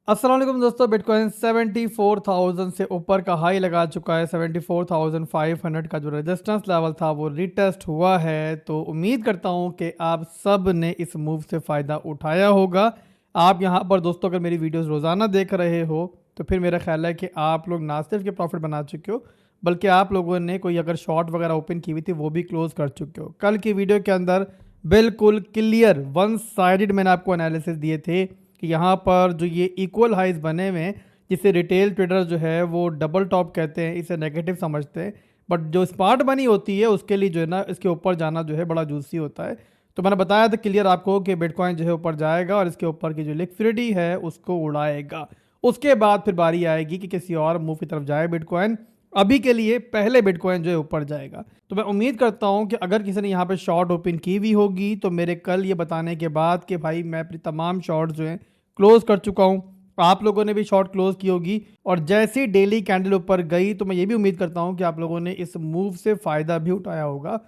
अस्सलाम वालेकुम दोस्तों। बिटकॉइन 74,000 से ऊपर का हाई लगा चुका है। 74,500 का जो रेजिस्टेंस लेवल था वो रीटेस्ट हुआ है। तो उम्मीद करता हूँ कि आप सब ने इस मूव से फ़ायदा उठाया होगा। आप यहाँ पर दोस्तों अगर मेरी वीडियोस रोज़ाना देख रहे हो तो फिर मेरा ख्याल है कि आप लोग ना सिर्फ के प्रॉफिट बना चुके हो, बल्कि आप लोगों ने कोई अगर शॉर्ट वगैरह ओपन की हुई थी वो भी क्लोज कर चुके हो। कल की वीडियो के अंदर बिल्कुल क्लियर वन साइडेड मैंने आपको एनालिसिस दिए थे कि यहाँ पर जो ये इक्वल हाइज बने हुए हैं, जिसे रिटेल ट्रेडर जो है वो डबल टॉप कहते हैं, इसे नेगेटिव समझते हैं। बट जो स्मार्ट मनी होती है उसके लिए जो है ना, इसके ऊपर जाना जो है बड़ा जूसी होता है। तो मैंने बताया था क्लियर आपको कि बिटकॉइन जो है ऊपर जाएगा और इसके ऊपर की जो लिक्विडिटी है उसको उड़ाएगा। उसके बाद फिर बारी आएगी कि किसी और मूव की तरफ जाए बिटकॉइन। अभी के लिए पहले बिटकॉइन जो है ऊपर जाएगा। तो मैं उम्मीद करता हूं कि अगर किसी ने यहाँ पे शॉर्ट ओपन की हुई होगी तो मेरे कल ये बताने के बाद कि भाई मैं अपनी तमाम शॉर्ट जो हैं क्लोज कर चुका हूं, आप लोगों ने भी शॉर्ट क्लोज की होगी। और जैसे डेली कैंडल ऊपर गई तो मैं ये भी उम्मीद करता हूं कि आप लोगों ने इस मूव से फ़ायदा भी उठाया होगा।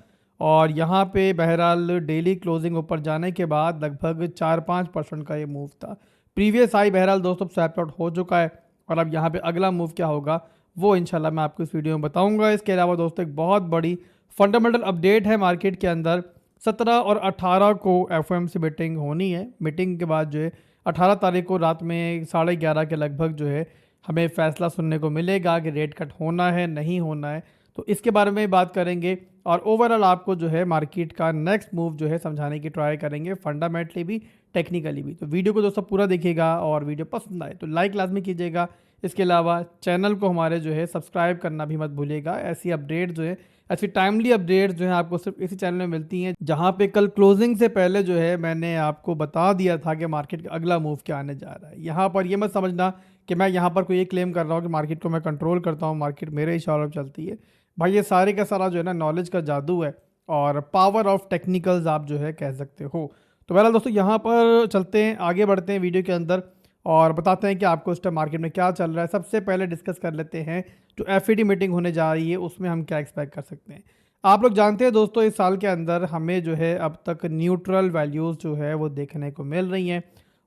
और यहाँ पे बहरहाल डेली क्लोजिंग ऊपर जाने के बाद लगभग 4-5% का ये मूव था। प्रीवियस हाई बहरहाल दोस्तों स्वैप आउट हो चुका है। और अब यहाँ पे अगला मूव क्या होगा वो इंशाल्लाह मैं आपको इस वीडियो में बताऊंगा। इसके अलावा दोस्तों एक बहुत बड़ी फंडामेंटल अपडेट है मार्केट के अंदर। 17 और 18 को एफओएमसी मीटिंग होनी है। मीटिंग के बाद जो है 18 तारीख को रात में 11:30 के लगभग जो है हमें फैसला सुनने को मिलेगा कि रेट कट होना है नहीं होना है। तो इसके बारे में बात करेंगे और ओवरऑल आपको जो है मार्केट का नेक्स्ट मूव जो है समझाने की ट्राई करेंगे, फंडामेंटली भी टेक्निकली भी। तो वीडियो को दोस्तों पूरा देखिएगा और वीडियो पसंद आए तो लाइक लाजमी कीजिएगा। इसके अलावा चैनल को हमारे जो है सब्सक्राइब करना भी मत भूलिएगा। ऐसी अपडेट जो है, ऐसी टाइमली अपडेट जो है आपको सिर्फ इसी चैनल में मिलती हैं, जहां पे कल क्लोजिंग से पहले जो है मैंने आपको बता दिया था कि मार्केट का अगला मूव क्या आने जा रहा है। यहाँ पर ये मत समझना कि मैं यहाँ पर कोई ये क्लेम कर रहा हूँ कि मार्केट को मैं कंट्रोल करता हूँ, मार्केट मेरे इशारों पर चलती है। भाई ये सारे का सारा जो है ना नॉलेज का जादू है और पावर ऑफ टेक्निकल्स आप जो है कह सकते हो। तो बहरहाल दोस्तों यहाँ पर चलते हैं, आगे बढ़ते हैं वीडियो के अंदर और बताते हैं कि आपको इस टाइम मार्केट में क्या चल रहा है। सबसे पहले डिस्कस कर लेते हैं जो एफईडी मीटिंग होने जा रही है उसमें हम क्या एक्सपेक्ट कर सकते हैं। आप लोग जानते हैं दोस्तों इस साल के अंदर हमें जो है अब तक न्यूट्रल वैल्यूज़ जो है वो देखने को मिल रही हैं।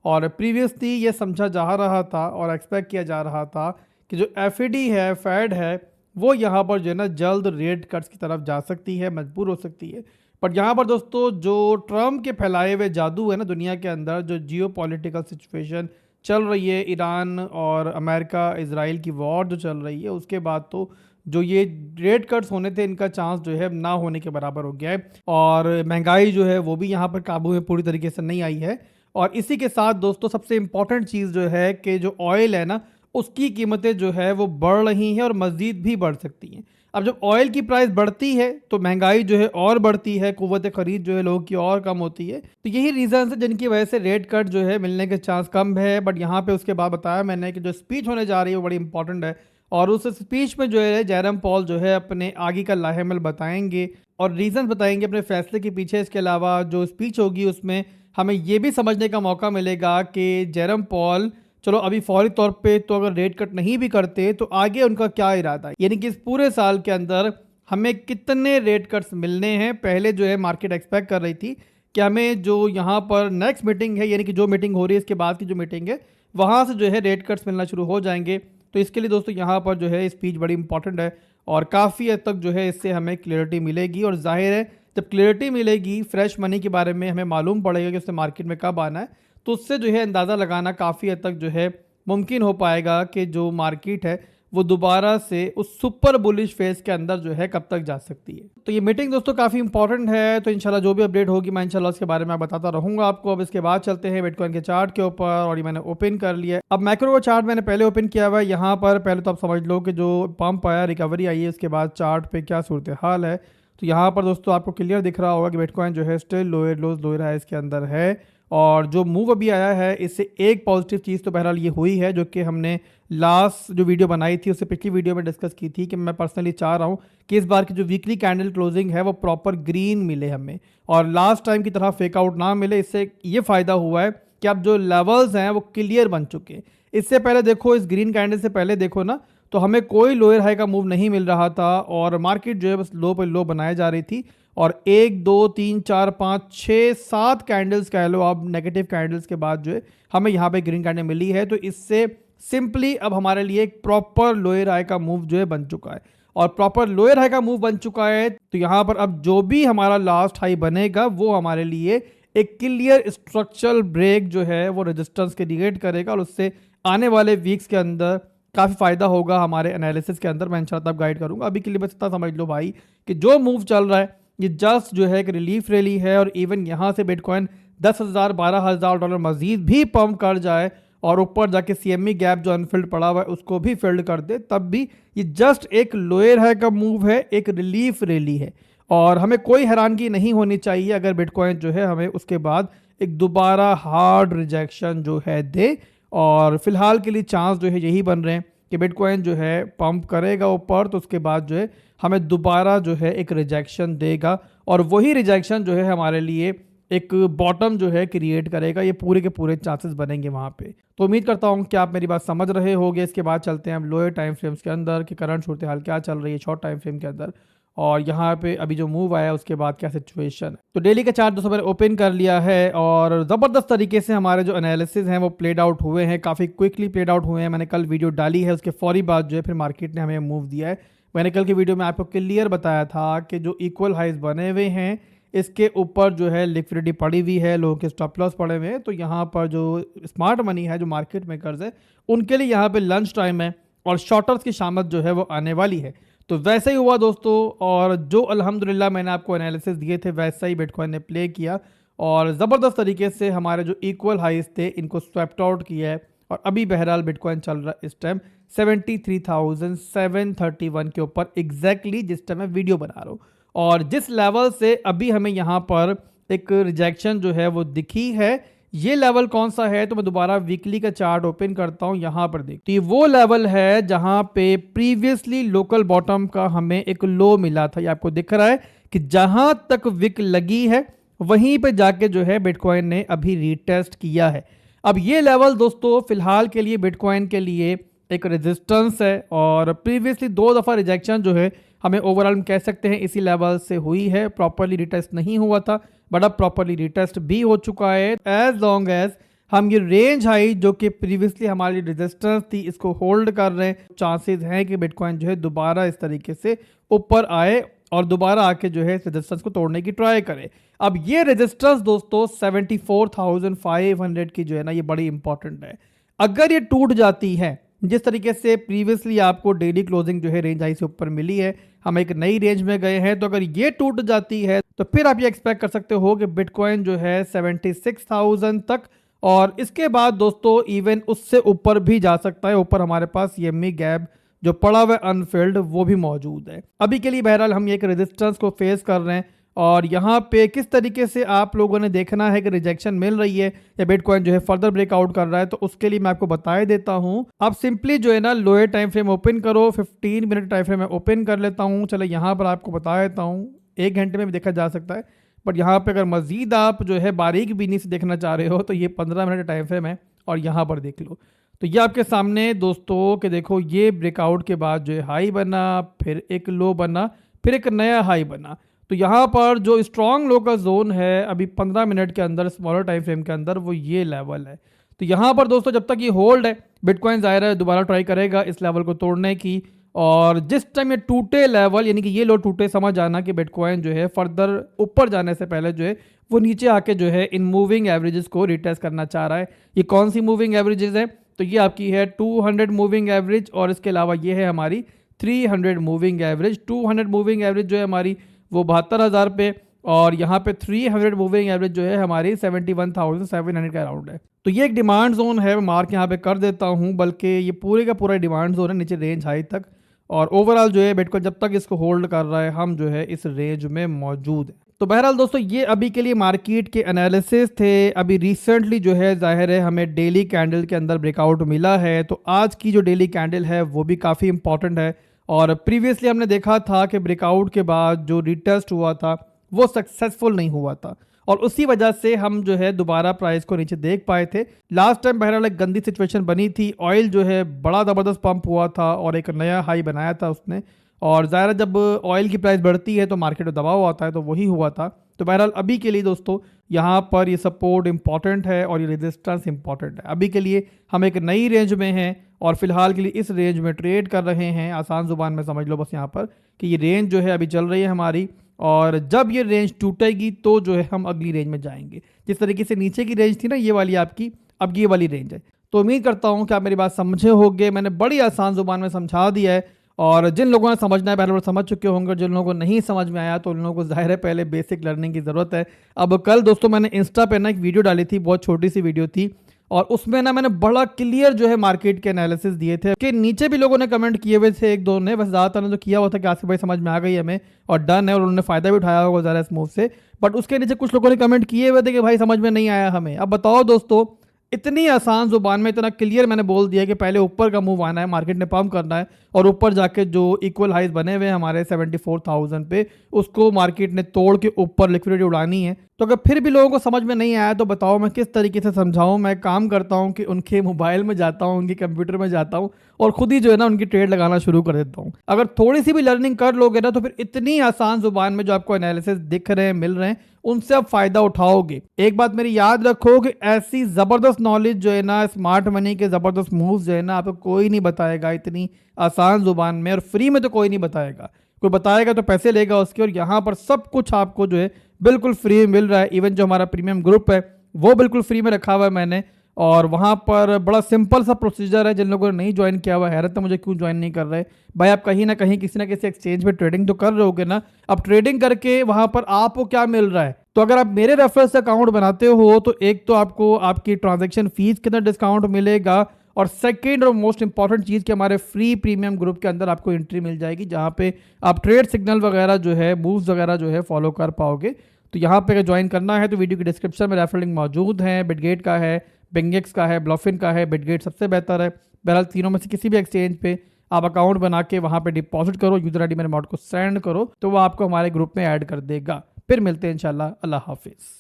और प्रीवियसली ये समझा जा रहा था और एक्सपेक्ट किया जा रहा था कि जो एफईडी है, फेड है, वो यहाँ पर जो है ना जल्द रेट कट्स की तरफ जा सकती है, मजबूर हो सकती है। बट यहाँ पर दोस्तों जो ट्रम्प के फैलाए हुए जादू है ना दुनिया के अंदर, जो जियो पॉलिटिकल सिचुएशन चल रही है, ईरान और अमेरिका इजराइल की वॉर जो चल रही है, उसके बाद तो जो ये रेट कट्स होने थे इनका चांस जो है ना होने के बराबर हो गया है। और महंगाई जो है वो भी यहाँ पर काबू में पूरी तरीके से नहीं आई है। और इसी के साथ दोस्तों सबसे इम्पॉर्टेंट चीज़ जो है कि जो ऑयल है ना उसकी कीमतें जो है वो बढ़ रही हैं और मज़ीद भी बढ़ सकती हैं। अब जब ऑयल की प्राइस बढ़ती है तो महंगाई जो है और बढ़ती है, कुव्वत खरीद जो है लोगों की और कम होती है। तो यही रीज़न है जिनकी वजह से रेट कट जो है मिलने के चांस कम है। बट यहाँ पे उसके बाद बताया मैंने कि जो स्पीच होने जा रही है वो बड़ी इंपॉर्टेंट है। और उस स्पीच में जो है जेरम पॉल जो है अपने आगे का लाहेमल बताएंगे और रीज़न बताएंगे अपने फैसले के पीछे। इसके अलावा जो स्पीच होगी उसमें हमें ये भी समझने का मौका मिलेगा कि जेरम पॉल चलो अभी फौरी तौर पे तो अगर रेट कट नहीं भी करते तो आगे उनका क्या इरादा है, यानी कि इस पूरे साल के अंदर हमें कितने रेट कट्स मिलने हैं। पहले जो है मार्केट एक्सपेक्ट कर रही थी कि हमें जो यहाँ पर नेक्स्ट मीटिंग है, यानी कि जो मीटिंग हो रही है इसके बाद की जो मीटिंग है वहाँ से जो है रेट कट्स मिलना शुरू हो जाएंगे। तो इसके लिए दोस्तों यहाँ पर जो है स्पीच बड़ी इंपॉर्टेंट है और काफ़ी हद तक जो है इससे हमें क्लियरिटी मिलेगी। और जाहिर है जब क्लियरिटी मिलेगी, फ्रेश मनी के बारे में हमें मालूम पड़ेगा कि उससे मार्केट में कब आना है, तो उससे जो है अंदाज़ा लगाना काफ़ी हद तक जो है मुमकिन हो पाएगा कि जो मार्केट है वो दोबारा से उस सुपर बुलिश फेज के अंदर जो है कब तक जा सकती है। तो ये मीटिंग दोस्तों काफ़ी इंपॉर्टेंट है। तो इंशाल्लाह जो भी अपडेट होगी मैं इंशाल्लाह उसके बारे में बताता रहूँगा आपको। अब इसके बाद चलते हैं बिटकॉइन के चार्ट के ऊपर और ये मैंने ओपन कर लिया है। अब मैक्रो का चार्ट मैंने पहले ओपन किया हुआ है। यहाँ पर पहले तो आप समझ लो कि जो पंप आया, रिकवरी आई है, उसके बाद चार्ट पर क्या सूरत हाल है। तो यहाँ पर दोस्तों आपको क्लियर दिख रहा होगा कि बिटकॉइन जो है स्टिल लोअर लोज लोअर हाई इसके अंदर है। और जो मूव अभी आया है इससे एक पॉजिटिव चीज़ तो बहरहाल ये हुई है, जो कि हमने लास्ट जो वीडियो बनाई थी उससे पिछली वीडियो में डिस्कस की थी कि मैं पर्सनली चाह रहा हूँ कि इस बार की जो वीकली कैंडल क्लोजिंग है वो प्रॉपर ग्रीन मिले हमें और लास्ट टाइम की तरह फेक आउट ना मिले। इससे ये फ़ायदा हुआ है कि अब जो लेवल्स हैं वो क्लियर बन चुके हैं। इससे पहले देखो, इस ग्रीन कैंडल से पहले देखो ना, तो हमें कोई लोअर हाई का मूव नहीं मिल रहा था और मार्केट जो है बस लो पर लो बनाई जा रही थी और 1 2 3 4 5 6 7 कैंडल्स कह लो आप नेगेटिव कैंडल्स के बाद जो है हमें यहाँ पे ग्रीन कैंडल मिली है। तो इससे सिंपली अब हमारे लिए एक प्रॉपर लोअर हाई का मूव जो है बन चुका है, और प्रॉपर लोअर हाई का मूव बन चुका है। तो यहाँ पर अब जो भी हमारा लास्ट हाई बनेगा वो हमारे लिए एक क्लियर स्ट्रक्चरल ब्रेक जो है वो रेजिस्टेंस क्रिएट करेगा, और उससे आने वाले वीक्स के अंदर काफ़ी फायदा होगा हमारे एनालिसिस के अंदर। मैं इंशाल्लाह गाइड करूंगा। अभी के लिए बस इतना समझ लो भाई कि जो मूव चल रहा है ये जस्ट जो है एक रिलीफ रैली है, और इवन यहाँ से बिटकॉइन 10,000 12,000 डॉलर मजीद भी पंप कर जाए और ऊपर जाके CME गैप जो अनफिल्ड पड़ा हुआ है उसको भी फिल्ड कर दे, तब भी ये जस्ट एक लोअर हाई का मूव है, एक रिलीफ रैली है। और हमें कोई हैरानगी नहीं होनी चाहिए अगर बिटकॉइन जो है हमें उसके बाद एक दोबारा हार्ड रिजेक्शन जो है दे। और फिलहाल के लिए चांस जो है यही बन रहे हैं कि बिटकॉइन जो है पंप करेगा ऊपर, तो उसके बाद जो है हमें दोबारा जो है एक रिजेक्शन देगा, और वही रिजेक्शन जो है हमारे लिए एक बॉटम जो है क्रिएट करेगा। ये पूरे के पूरे चांसेस बनेंगे वहाँ पे। तो उम्मीद करता हूँ कि आप मेरी बात समझ रहे होंगे। इसके बाद चलते हैं हम लोअर टाइम फ्रेम्स के अंदर कि करंट सूरत हाल क्या चल रही है शॉर्ट टाइम फ्रेम के अंदर, और यहाँ पे अभी जो मूव आया उसके बाद क्या सिचुएशन है। तो डेली का चार्ट दोस्तों मैंने ओपन कर लिया है, और ज़बरदस्त तरीके से हमारे जो एनालिसिस हैं वो प्लेड आउट हुए हैं, काफ़ी क्विकली प्लेड आउट हुए हैं। मैंने कल वीडियो डाली है, उसके फौरी बाद जो है फिर मार्केट ने हमें मूव दिया है। मैंने कल की वीडियो में आपको क्लियर बताया था कि जो इक्वल हाइज बने हुए हैं इसके ऊपर जो है लिक्विडिटी पड़ी हुई है, लोगों के स्टॉप लॉस पड़े हुए हैं। तो यहाँ पर जो स्मार्ट मनी है, जो मार्केट मेकर्स है, उनके लिए यहाँ पे लंच टाइम है और शॉर्टर्स की शामत जो है वो आने वाली है। तो वैसे ही हुआ दोस्तों, और जो अल्हम्दुलिल्लाह मैंने आपको एनालिसिस दिए थे वैसा ही बिटकॉइन ने प्ले किया, और ज़बरदस्त तरीके से हमारे जो इक्वल हाइज थे इनको स्वेप्ट आउट किया है। और अभी बहरहाल बिटकॉइन चल रहा है इस टाइम 73,731 के ऊपर एग्जैक्टली जिस टाइम मैं वीडियो बना रहा हूँ। और जिस लेवल से अभी हमें यहाँ पर एक रिजेक्शन जो है वो दिखी है, ये लेवल कौन सा है, तो मैं दोबारा वीकली का चार्ट ओपन करता हूँ। यहाँ पर देख, तो ये वो लेवल है जहाँ पे प्रीवियसली लोकल बॉटम का हमें एक लो मिला था। ये आपको दिख रहा है कि जहां तक विक लगी है वहीं पे जाके जो है बिटकॉइन ने अभी रीटेस्ट किया है। अब ये लेवल दोस्तों फिलहाल के लिए बिटकॉइन के लिए एक रेजिस्टेंस है, और प्रीवियसली 2 दफ़ा रिजेक्शन जो है हमें ओवरऑल कह सकते हैं इसी लेवल से हुई है। प्रॉपरली रिटेस्ट नहीं हुआ था, बट अब प्रॉपरली रिटेस्ट भी हो चुका है। एज लॉन्ग एज हम ये रेंज हाई जो कि प्रीवियसली हमारी रेजिस्टेंस थी इसको होल्ड कर रहे हैं, चांसेस हैं कि बिटकॉइन जो है दोबारा इस तरीके से ऊपर आए और दोबारा आके जो है रेजिस्टेंस को तोड़ने की ट्राई करे। अब ये रेजिस्टेंस दोस्तों 74,500 की जो है ना, ये बड़ी इंपॉर्टेंट है। अगर ये टूट जाती है, जिस तरीके से प्रीवियसली आपको डेली क्लोजिंग जो है रेंज हाई से ऊपर मिली है, हम एक नई रेंज में गए हैं, तो अगर ये टूट जाती है तो फिर आप ये एक्सपेक्ट कर सकते हो कि बिटकॉइन जो है 76,000 तक, और इसके बाद दोस्तों इवन उससे ऊपर भी जा सकता है। ऊपर हमारे पास CME गैप जो पड़ा हुआ अनफिल्ड वो भी मौजूद है। अभी के लिए बहरहाल हम एक रेजिस्टेंस को फेस कर रहे हैं, और यहाँ पे किस तरीके से आप लोगों ने देखना है कि रिजेक्शन मिल रही है या बिटकॉइन जो है फर्दर ब्रेकआउट कर रहा है, तो उसके लिए मैं आपको बता देता हूँ। आप सिंपली जो है ना लोअर टाइम फ्रेम ओपन करो, 15 मिनट टाइम फ्रेम में ओपन कर लेता हूँ। चलो यहाँ पर आपको बता देता हूँ, 1 घंटे में भी देखा जा सकता है, बट यहाँ पे अगर मजीद आप जो है बारीक बीनी से देखना चाह रहे हो तो ये 15 मिनट टाइम फ्रेम है, और यहाँ पर देख लो। तो ये आपके सामने दोस्तों कि देखो ये ब्रेकआउट के बाद जो है हाई बना, फिर एक लो बना, फिर एक नया हाई बना। तो यहाँ पर जो स्ट्रॉन्ग लो का जोन है अभी 15 मिनट के अंदर स्मॉलर टाइम फ्रेम के अंदर वो ये लेवल है। तो यहाँ पर दोस्तों जब तक ये होल्ड है, बिटकॉइन ज़ाहिर है दोबारा ट्राई करेगा इस लेवल को तोड़ने की, और जिस टाइम ये टूटे लेवल यानी कि ये लो टूटे, समझ आना कि बिटकॉइन जो है फर्दर ऊपर जाने से पहले जो है वो नीचे आके जो है इन मूविंग एवरेजेस को रिटेस्ट करना चाह रहा है। ये कौन सी मूविंग एवरेजेस है, तो ये आपकी है 200 मूविंग एवरेज, और इसके अलावा ये है हमारी 300 मूविंग एवरेज। 200 मूविंग एवरेज जो है हमारी वो 72,000 पे, और यहाँ पे 300 मूविंग एवरेज जो है हमारी 71,700 के अराउंड है। तो ये एक डिमांड जोन है, मार्क यहाँ पे कर देता हूँ, बल्कि ये पूरे का पूरा डिमांड जोन है नीचे रेंज हाई तक, और ओवरऑल जो है बिटकॉइन जब तक इसको होल्ड कर रहा है हम जो है इस रेंज में मौजूद है। तो बहरहाल दोस्तों ये अभी के लिए मार्केट के एनालिसिस थे। अभी रिसेंटली जो है जाहिर है हमें डेली कैंडल के अंदर ब्रेकआउट मिला है, तो आज की जो डेली कैंडल है वो भी काफ़ी इंपॉर्टेंट है। और प्रीवियसली हमने देखा था कि ब्रेकआउट के बाद जो रिटेस्ट हुआ था वो सक्सेसफुल नहीं हुआ था, और उसी वजह से हम जो है दोबारा प्राइस को नीचे देख पाए थे। लास्ट टाइम बहरहाल एक गंदी सिचुएशन बनी थी, ऑयल जो है बड़ा ज़बरदस्त पंप हुआ था और एक नया हाई बनाया था उसने, और ज़ाहिर है जब ऑयल की प्राइस बढ़ती है तो मार्केट में दबाव आता है, तो वही हुआ था। तो बहरहाल अभी के लिए दोस्तों यहाँ पर ये सपोर्ट इंपॉर्टेंट है और ये रेजिस्टेंस इंपॉर्टेंट है। अभी के लिए हम एक नई रेंज में हैं और फिलहाल के लिए इस रेंज में ट्रेड कर रहे हैं। आसान ज़ुबान में समझ लो बस यहाँ पर कि ये रेंज जो है अभी चल रही है हमारी, और जब ये रेंज टूटेगी तो जो है हम अगली रेंज में जाएंगे। जिस तरीके से नीचे की रेंज थी ना ये वाली आपकी, अब ये वाली रेंज है। तो उम्मीद करता हूँ कि आप मेरी बात समझे होंगे। मैंने बड़ी आसान ज़ुबान में समझा दिया है, और जिन लोगों ने समझना है पहले वो समझ चुके होंगे, और जिन लोगों को नहीं समझ में आया तो उन लोगों को ज़ाहिर है पहले बेसिक लर्निंग की ज़रूरत है। अब कल दोस्तों मैंने इंस्टा पे ना एक वीडियो डाली थी, बहुत छोटी सी वीडियो थी, और उसमें ना मैंने बड़ा क्लियर जो है मार्केट के एनालिसिस दिए थे कि नीचे भी लोगों ने कमेंट किए हुए थे, एक दो ने, बस ज़्यादातर ने जो किया हुआ था कि आसिफ भाई समझ में आ गई हमें और डन है, और उन्होंने फ़ायदा भी उठाया होगा ज़रा इस मूव से। बट उसके नीचे कुछ लोगों ने कमेंट किए हुए थे कि भाई समझ में नहीं आया हमें। अब बताओ दोस्तों, इतनी आसान जुबान में इतना क्लियर मैंने बोल दिया कि पहले ऊपर का मूव आना है, मार्केट ने पंप करना है, और ऊपर जाके जो इक्वल हाइज बने हुए हैं हमारे 74,000 पे, उसको मार्केट ने तोड़ के ऊपर लिक्विडिटी उड़ानी है। तो अगर फिर भी लोगों को समझ में नहीं आया तो बताओ मैं किस तरीके से समझाऊं। मैं काम करता हूं कि उनके मोबाइल में जाता हूं, उनके कंप्यूटर में जाता हूं और खुद ही जो है ना उनकी ट्रेड लगाना शुरू कर देता हूं। अगर थोड़ी सी भी लर्निंग कर लोगे ना तो फिर इतनी आसान जुबान में जो आपको एनालिसिस दिख रहे हैं, मिल रहे हैं, उनसे आप फायदा उठाओगे। एक बात मेरी याद रखो कि ऐसी जबरदस्त नॉलेज जो है ना, स्मार्ट मनी के जबरदस्त मूव्स जो है ना, आपको कोई नहीं बताएगा इतनी आसान जुबान में, और फ्री में तो कोई नहीं बताएगा। कोई बताएगा तो पैसे लेगा उसके, और यहाँ पर सब कुछ आपको जो है बिल्कुल फ्री में मिल रहा है। इवन जो हमारा प्रीमियम ग्रुप है वो बिल्कुल फ्री में रखा हुआ है मैंने, और वहाँ पर बड़ा सिंपल सा प्रोसीजर है। जिन लोगों ने नहीं ज्वाइन किया हुआ, हैरत है मुझे क्यों ज्वाइन नहीं कर रहे भाई। आप कहीं ना कहीं किसी ना किसी एक्सचेंज पे ट्रेडिंग तो कर रहे होगे ना। अब ट्रेडिंग करके वहाँ पर आपको क्या मिल रहा है, तो अगर आप मेरे रेफरेंस से अकाउंट बनाते हो तो एक तो आपको आपकी ट्रांजेक्शन फीस के अंदर डिस्काउंट मिलेगा, और सेकेंड और मोस्ट इंपॉर्टेंट चीज़ कि हमारे फ्री प्रीमियम ग्रुप के अंदर आपको एंट्री मिल जाएगी, जहाँ पे आप ट्रेड सिग्नल वगैरह जो है, मूव्स वगैरह जो है फॉलो कर पाओगे। तो यहाँ पे अगर ज्वाइन करना है तो वीडियो की डिस्क्रिप्शन में रेफरल लिंक मौजूद है। बिटगेट का है, बिंगेक्स का है, ब्लॉफिन का है। बिटगेट सबसे बेहतर है। बहरहाल तीनों में से किसी भी एक्सचेंज पे आप अकाउंट बना के वहाँ पे डिपॉजिट करो, यूजर आईडी मेरे अमाउंट को सेंड करो, तो वो आपको हमारे ग्रुप में ऐड कर देगा। फिर मिलते हैं इंशाल्लाह। अल्लाह हाफिज़।